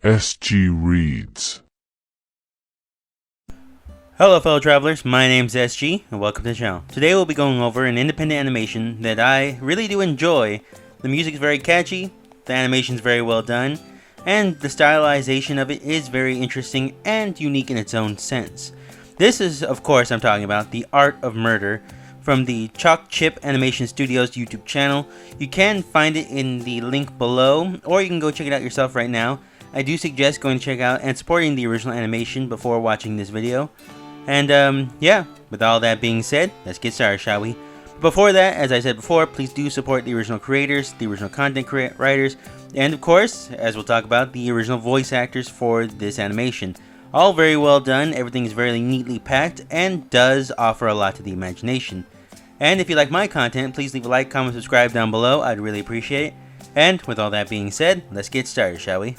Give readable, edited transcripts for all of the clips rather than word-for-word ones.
SG Reads. Hello fellow travelers, my name's SG and welcome to the channel. Today we'll be going over an independent animation that I really do enjoy. The music is very catchy, the animation is very well done, and the stylization of it is very interesting and unique in its own sense. This is, of course, I'm talking about The Art of Murder from the Chalk Chip Animation Studios YouTube channel. You can find it in the link below, or you can go check it out yourself right now. I do suggest going to check out and supporting the original animation before watching this video. And yeah, with all that being said, let's get started, shall we? Before that, as I said before, please do support the original creators, the original content writers, and of course, as we'll talk about, the original voice actors for this animation. All very well done, everything is very neatly packed, and does offer a lot to the imagination. And if you like my content, please leave a like, comment, subscribe down below, I'd really appreciate it. And with all that being said, let's get started, shall we?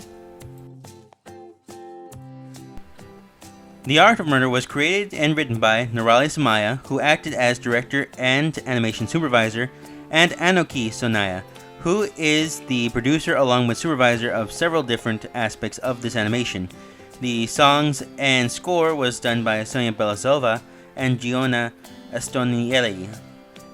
The Art of Murder was created and written by Nirali Somaya, who acted as director and animation supervisor, and Anoki Sonaya, who is the producer along with supervisor of several different aspects of this animation. The songs and score was done by Sonia Belasova and Giona Astonielli.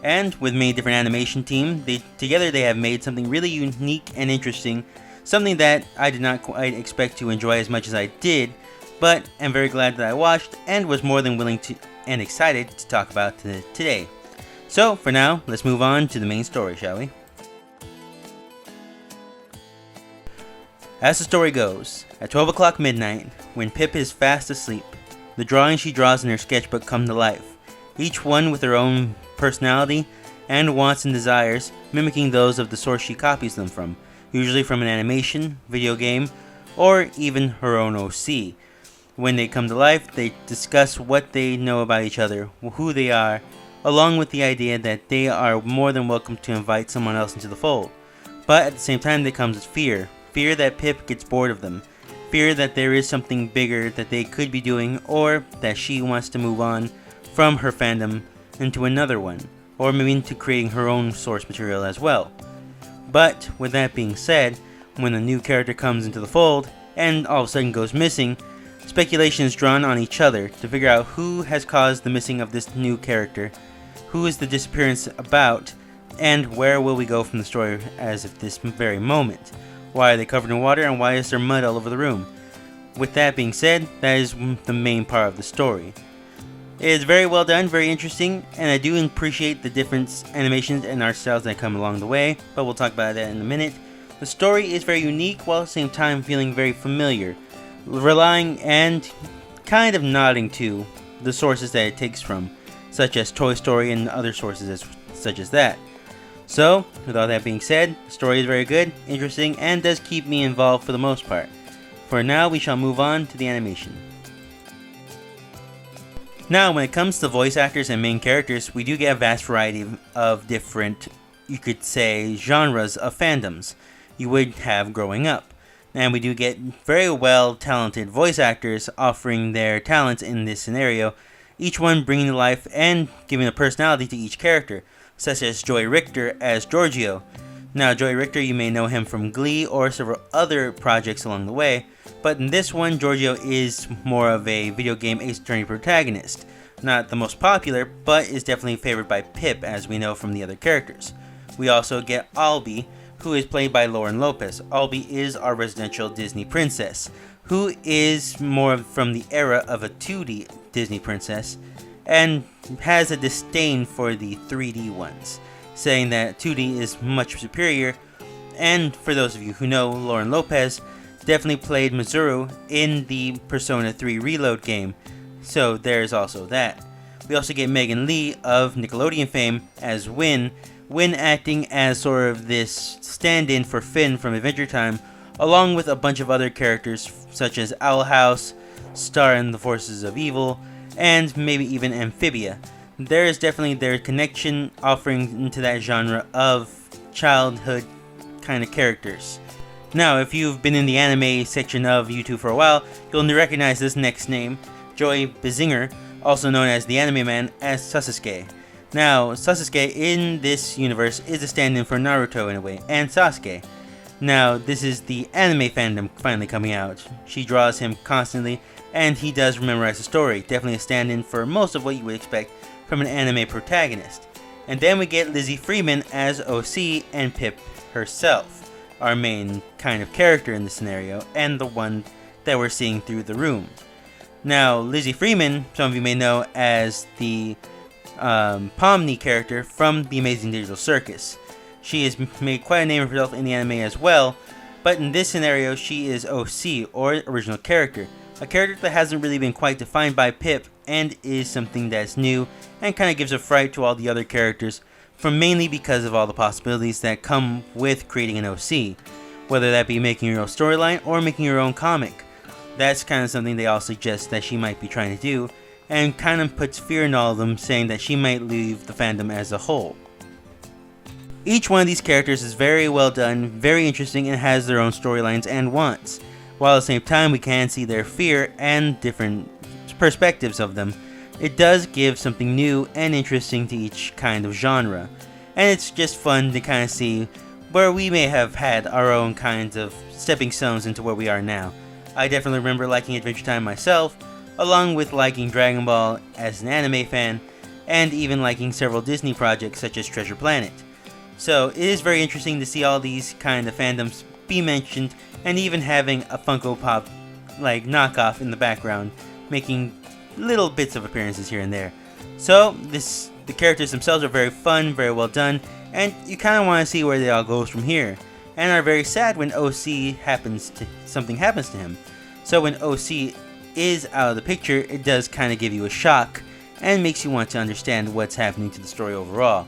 And with many different animation team, together they have made something really unique and interesting, something that I did not quite expect to enjoy as much as I did, but I'm very glad that I watched and was more than willing to and excited to talk about today. So for now, let's move on to the main story, shall we? As the story goes, at 12 o'clock midnight, when Pip is fast asleep, the drawings she draws in her sketchbook come to life, each one with her own personality and wants and desires, mimicking those of the source she copies them from, usually from an animation, video game, or even her own OC. When they come to life, they discuss what they know about each other, who they are, along with the idea that they are more than welcome to invite someone else into the fold. But at the same time, there comes fear. Fear that Pip gets bored of them. Fear that there is something bigger that they could be doing, or that she wants to move on from her fandom into another one, or maybe into creating her own source material as well. But with that being said, when a new character comes into the fold, and all of a sudden goes missing, speculation is drawn on each other to figure out who has caused the missing of this new character, who is the disappearance about, and where will we go from the story as of this very moment. Why are they covered in water, and why is there mud all over the room? With that being said, that is the main part of the story. It is very well done, very interesting, and I do appreciate the different animations and art styles that come along the way, but we'll talk about that in a minute. The story is very unique while at the same time feeling very familiar, relying and kind of nodding to the sources that it takes from, such as Toy Story and other sources such as that. So, with all that being said, the story is very good, interesting, and does keep me involved for the most part. For now, we shall move on to the animation. Now, when it comes to voice actors and main characters, we do get a vast variety of different, you could say, genres of fandoms you would have growing up. And we do get very well talented voice actors offering their talents in this scenario, each one bringing to life and giving a personality to each character, such as Joey Richter as Giorgio. Now, Joey Richter, you may know him from Glee or several other projects along the way, but in this one, Giorgio is more of a video game Ace Attorney protagonist. Not the most popular, but is definitely favored by Pip, as we know from the other characters. We also get Albie, who is played by Lauren Lopez. Albie is our residential Disney princess, who is more from the era of a 2D Disney princess, and has a disdain for the 3D ones, saying that 2D is much superior. And for those of you who know, Lauren Lopez definitely played Mizuru in the Persona 3 Reload game, so there's also that. We also get Megan Lee of Nickelodeon fame as Win acting as sort of this stand-in for Finn from Adventure Time, along with a bunch of other characters such as Owl House, Star and the Forces of Evil, and maybe even Amphibia. There is definitely their connection offering into that genre of childhood kind of characters. Now, if you've been in the anime section of YouTube for a while, you'll recognize this next name, Joey Bizinger, also known as the Anime Man, as Sasuke. Now, Sasuke in this universe is a stand-in for Naruto in a way, and Sasuke. Now, this is the anime fandom finally coming out. She draws him constantly, and he does memorize the story. Definitely a stand-in for most of what you would expect from an anime protagonist. And then we get Lizzie Freeman as OC and Pip herself, our main kind of character in this scenario, and the one that we're seeing through the room. Now, Lizzie Freeman, some of you may know as the Pomni character from The Amazing Digital Circus. She has made quite a name for herself in the anime as well, but in this scenario she is OC, or original character. A character that hasn't really been quite defined by Pip, and is something that's new, and kind of gives a fright to all the other characters, mainly because of all the possibilities that come with creating an OC. Whether that be making your own storyline, or making your own comic. That's kind of something they all suggest that she might be trying to do, and kind of puts fear in all of them, saying that she might leave the fandom as a whole. Each one of these characters is very well done, very interesting, and has their own storylines and wants, while at the same time we can see their fear and different perspectives of them. It does give something new and interesting to each kind of genre, and it's just fun to kind of see where we may have had our own kinds of stepping stones into where we are now. I definitely remember liking Adventure Time myself, along with liking Dragon Ball as an anime fan, and even liking several Disney projects such as Treasure Planet. So it is very interesting to see all these kind of fandoms be mentioned, and even having a Funko Pop like knockoff in the background, making little bits of appearances here and there. So the characters themselves are very fun, very well done, and you kind of want to see where they all goes from here, and are very sad when something happens to him. So when OC is out of the picture, it does kind of give you a shock, and makes you want to understand what's happening to the story overall.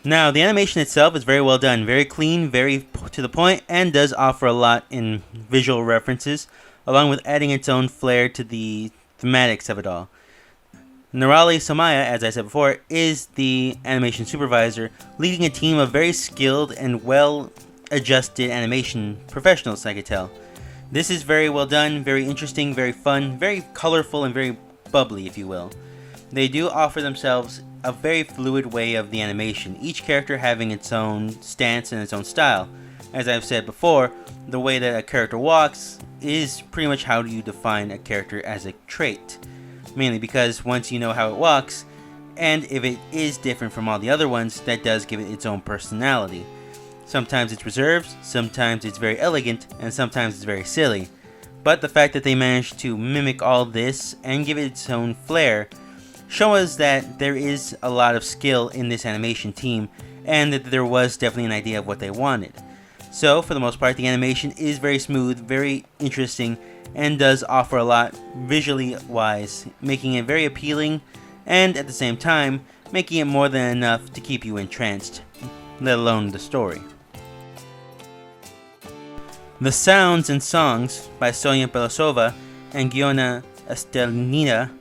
Now, the animation itself is very well done, very clean, very to the point, and does offer a lot in visual references, along with adding its own flair to the thematics of it all. Narali Somaya, as I said before, is the animation supervisor, leading a team of very skilled and well-adjusted animation professionals, I could tell. This is very well done, very interesting, very fun, very colorful, and very bubbly, if you will. They do offer themselves a very fluid way of the animation, each character having its own stance and its own style. As I've said before, the way that a character walks is pretty much how you define a character as a trait. Mainly because once you know how it walks, and if it is different from all the other ones, that does give it its own personality. Sometimes it's reserved, sometimes it's very elegant, and sometimes it's very silly. But the fact that they managed to mimic all this and give it its own flair show us that there is a lot of skill in this animation team, and that there was definitely an idea of what they wanted. So for the most part, the animation is very smooth, very interesting, and does offer a lot visually wise, making it very appealing, and at the same time making it more than enough to keep you entranced, let alone the story. The sounds and songs by Sonia Belasova and Giona Estelnina.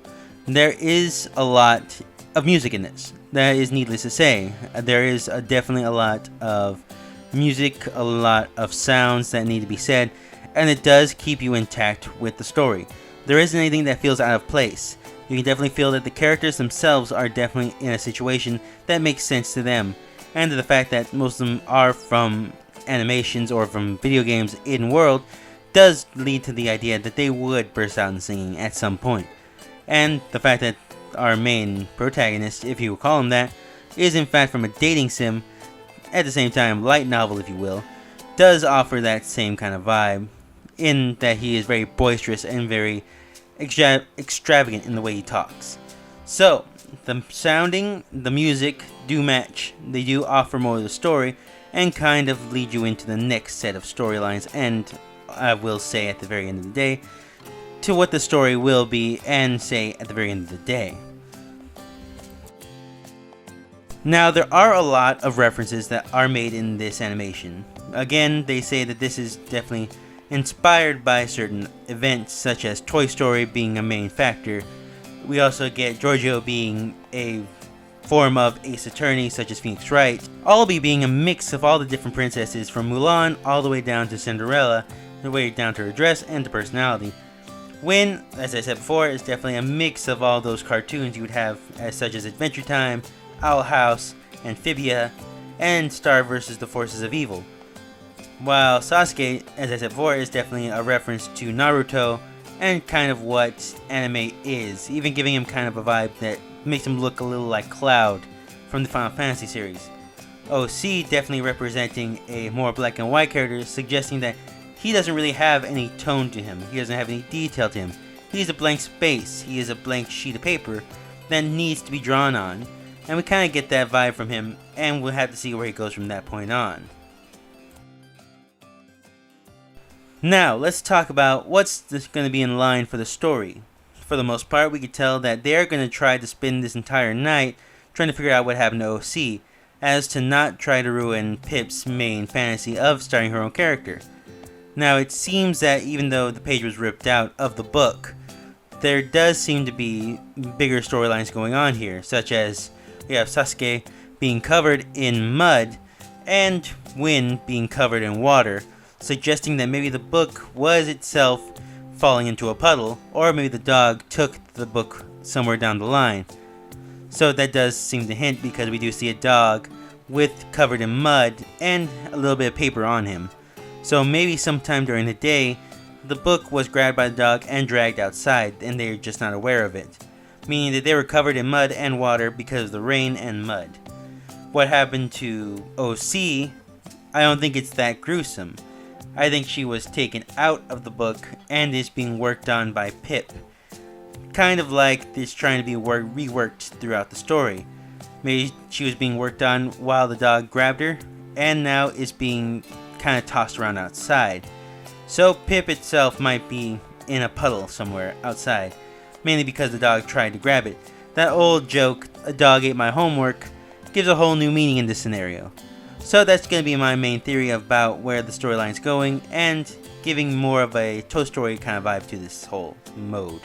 There is a lot of music in this. That is needless to say. There is definitely a lot of music, a lot of sounds that need to be said, and it does keep you intact with the story. There isn't anything that feels out of place. You can definitely feel that the characters themselves are definitely in a situation that makes sense to them, and the fact that most of them are from animations or from video games in world does lead to the idea that they would burst out in singing at some point. And the fact that our main protagonist, if you will call him that, is in fact from a dating sim, at the same time light novel if you will, does offer that same kind of vibe, in that he is very boisterous and very extravagant in the way he talks. So, the sounding, the music do match. They do offer more of the story, and kind of lead you into the next set of storylines, and I will say at the very end of the day, to what the story will be, and say at the very end of the day. Now, there are a lot of references that are made in this animation. Again, they say that this is definitely inspired by certain events, such as Toy Story being a main factor. We also get Giorgio being a form of Ace Attorney, such as Phoenix Wright. Albie being a mix of all the different princesses, from Mulan all the way down to Cinderella, the way down to her dress and to personality. Win, as I said before, is definitely a mix of all those cartoons you would have, as such as Adventure Time, Owl House, Amphibia, and Star versus the forces of evil. While Sasuke, as I said before, is definitely a reference to Naruto and kind of what anime is, even giving him kind of a vibe that makes him look a little like Cloud from the Final Fantasy series. OC definitely representing a more black and white character, suggesting that he doesn't really have any tone to him, he doesn't have any detail to him. He's a blank space, he is a blank sheet of paper that needs to be drawn on, and we kind of get that vibe from him, and we'll have to see where he goes from that point on. Now, let's talk about what's going to be in line for the story. For the most part, we could tell that they're going to try to spend this entire night trying to figure out what happened to OC, as to not try to ruin Pip's main fantasy of starting her own character. Now, it seems that even though the page was ripped out of the book, there does seem to be bigger storylines going on here, such as we have Sasuke being covered in mud and Win being covered in water, suggesting that maybe the book was itself falling into a puddle, or maybe the dog took the book somewhere down the line. So that does seem to hint, because we do see a dog covered in mud and a little bit of paper on him. So maybe sometime during the day, the book was grabbed by the dog and dragged outside, and they're just not aware of it, meaning that they were covered in mud and water because of the rain and mud. What happened to OC, I don't think it's that gruesome. I think she was taken out of the book and is being worked on by Pip. Kind of like this trying to be reworked throughout the story. Maybe she was being worked on while the dog grabbed her, and now is being kind of tossed around outside. So Pip itself might be in a puddle somewhere outside, mainly because the dog tried to grab it. That old joke, a dog ate my homework, gives a whole new meaning in this scenario. So that's going to be my main theory about where the storyline's going, and giving more of a Toy Story kind of vibe to this whole mode.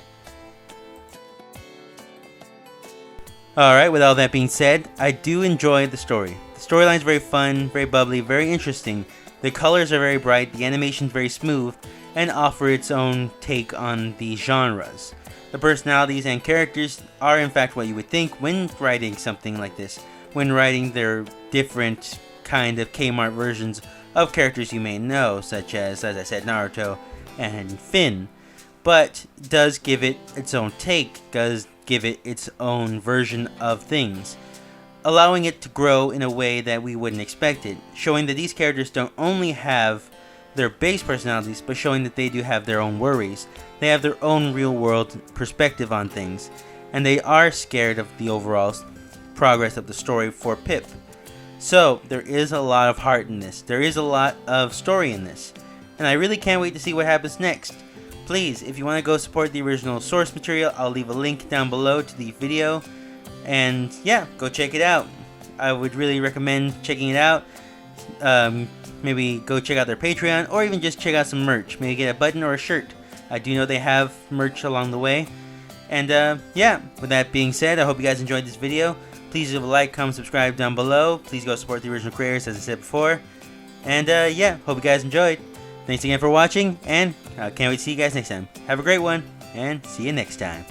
Alright, with all that being said, I do enjoy the story. The storyline's very fun, very bubbly, very interesting. The colors are very bright, the animation's very smooth, and offer its own take on the genres. The personalities and characters are in fact what you would think when writing something like this, when writing their different kind of Kmart versions of characters you may know, such as I said, Naruto and Finn, but does give it its own take, does give it its own version of things, allowing it to grow in a way that we wouldn't expect it, showing that these characters don't only have their base personalities, but showing that they do have their own worries, they have their own real world perspective on things, and they are scared of the overall progress of the story for Pip. So, there is a lot of heart in this, there is a lot of story in this, and I really can't wait to see what happens next. Please, if you want to go support the original source material, I'll leave a link down below to the video, and yeah, go check it out. I would really recommend checking it out. Maybe go check out their Patreon, or even just check out some merch, maybe get a button or a shirt. I do know they have merch along the way. And yeah, with that being said, I hope you guys enjoyed this video. Please leave a like, comment, subscribe down below. Please go support the original creators, as I said before. And yeah, hope you guys enjoyed. Thanks again for watching, and I can't wait to see you guys next time. Have a great one, and see you next time.